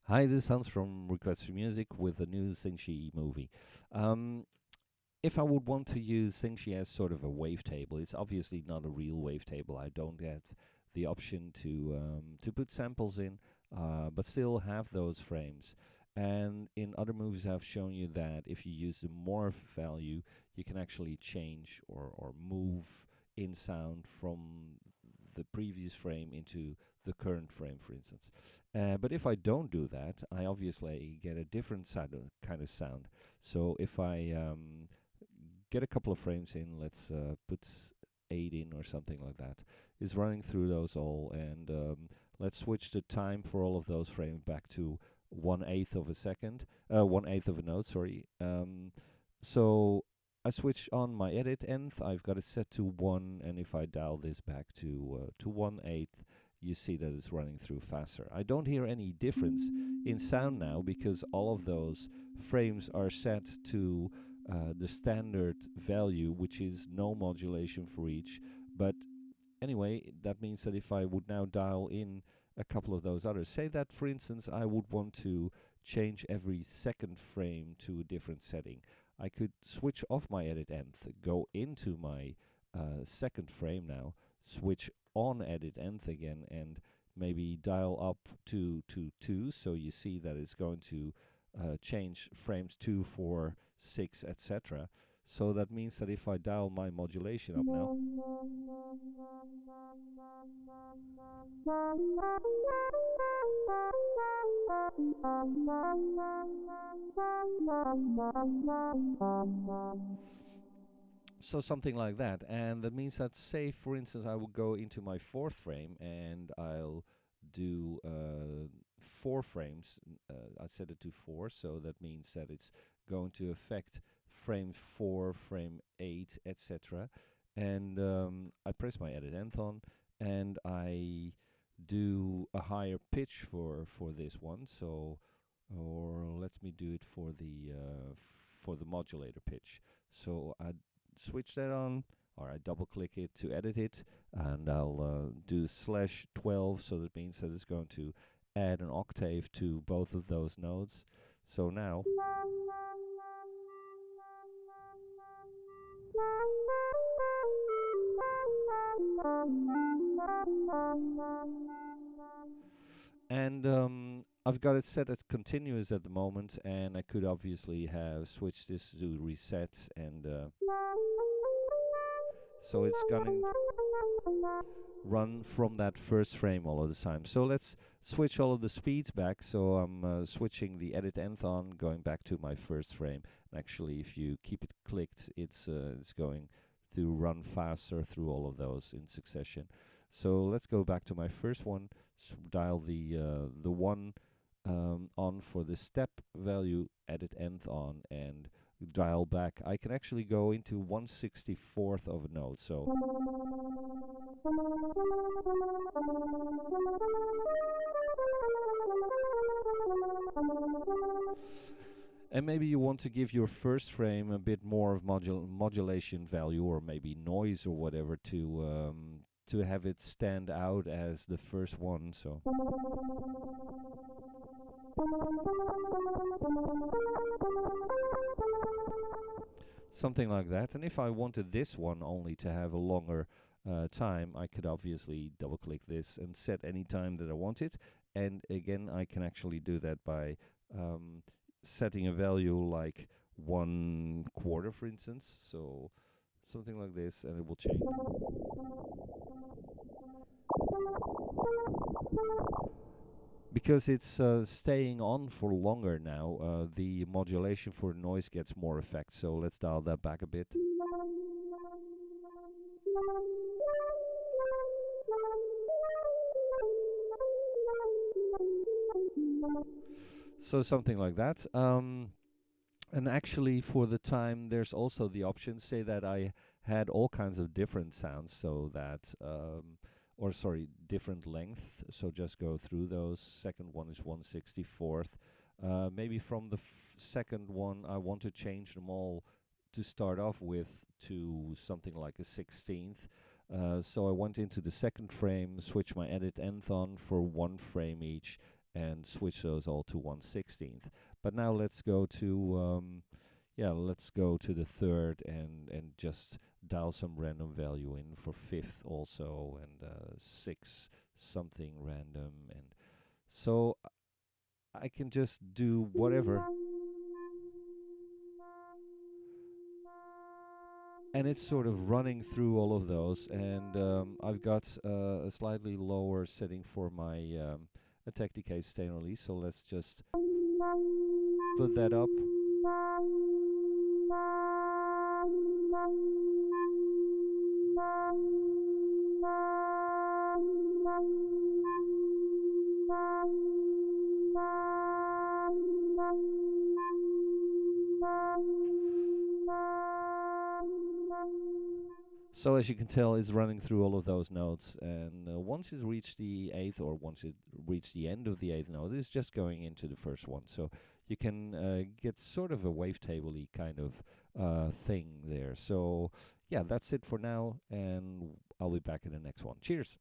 Hi, this is Hans from Request for Music with the new XINGSHI movie. Um, if I would want to use XINGSHI as sort of a wavetable, it's obviously not a real wavetable. I don't have the option to put samples in, but still have those frames. And in other movies, I've shown you that if you use the morph value, you can actually change or move in sound from the previous frame into the current frame, for instance. But if I don't do that, I obviously get a different kind of sound. So if I get a couple of frames in, let's put 8 in or something like that, is running through those all, and let's switch the time for all of those frames back to 1/8 of a second, 1/8 of a note, sorry. So I switch on my edit nth, I've got it set to 1, and if I dial this back to 1/8, you see that it's running through faster. I don't hear any difference in sound now because all of those frames are set to the standard value, which is no modulation for each. But anyway, that means that if I would now dial in a couple of those others, say that for instance I would want to change every second frame to a different setting, I could switch off my edit nth, go into my second frame now, switch on edit nth again, and maybe dial up to 2, so you see that it's going to change frames 2, 4, 6, etc. So that means that if I dial my modulation up now, so something like that, and that means that, say for instance I will go into my fourth frame and I'll do 4 frames. I set it to 4, so that means that it's going to affect frame 4, frame 8, etc. And I press my edit nth on, and I do a higher pitch for this one. So, or let me do it for the modulator pitch. So I switch that on, or I double click it to edit it, and I'll do /12, so that means that it's going to add an octave to both of those notes. So now, and I've got it set as continuous at the moment, and I could obviously have switched this to reset, and so it's going to run from that first frame all of the time. So let's switch all of the speeds back. So I'm switching the edit nth on, going back to my first frame. And actually, if you keep it clicked, it's going to run faster through all of those in succession. So let's go back to my first one. Dial the one on for the step value, edit nth on, and dial back. I can actually go into 1/64th of a note. So and maybe you want to give your first frame a bit more of modulation value, or maybe noise or whatever, to have it stand out as the first one. So something like that. And if I wanted this one only to have a longer time, I could obviously double click this and set any time that I want it. And again, I can actually do that by setting a value like 1/4, for instance. So something like this, and it will change. Because it's staying on for longer now, the modulation for noise gets more effect. So let's dial that back a bit. So something like that. And actually, for the time, there's also the option, say that I had all kinds of different sounds, so that, or sorry, different length. So just go through those. Second one is 1/64th. Maybe from the second one, I want to change them all to start off with to something like a 16th. So I went into the second frame, switch my edit nth on for 1 frame each, and switch those all to 1/16. But now let's go to let's go to the third and just dial some random value in for fifth also, and six something random, and so I can just do whatever. And it's sort of running through all of those, and I've got a slightly lower setting for my attack, decay, stay and release, so let's just put that up. So as you can tell, it's running through all of those notes, and once it reached the eighth, or once it reached the end of the eighth note, it's just going into the first one. So you can get sort of a wavetable-y kind of thing there. So yeah, that's it for now, and I'll be back in the next one. Cheers!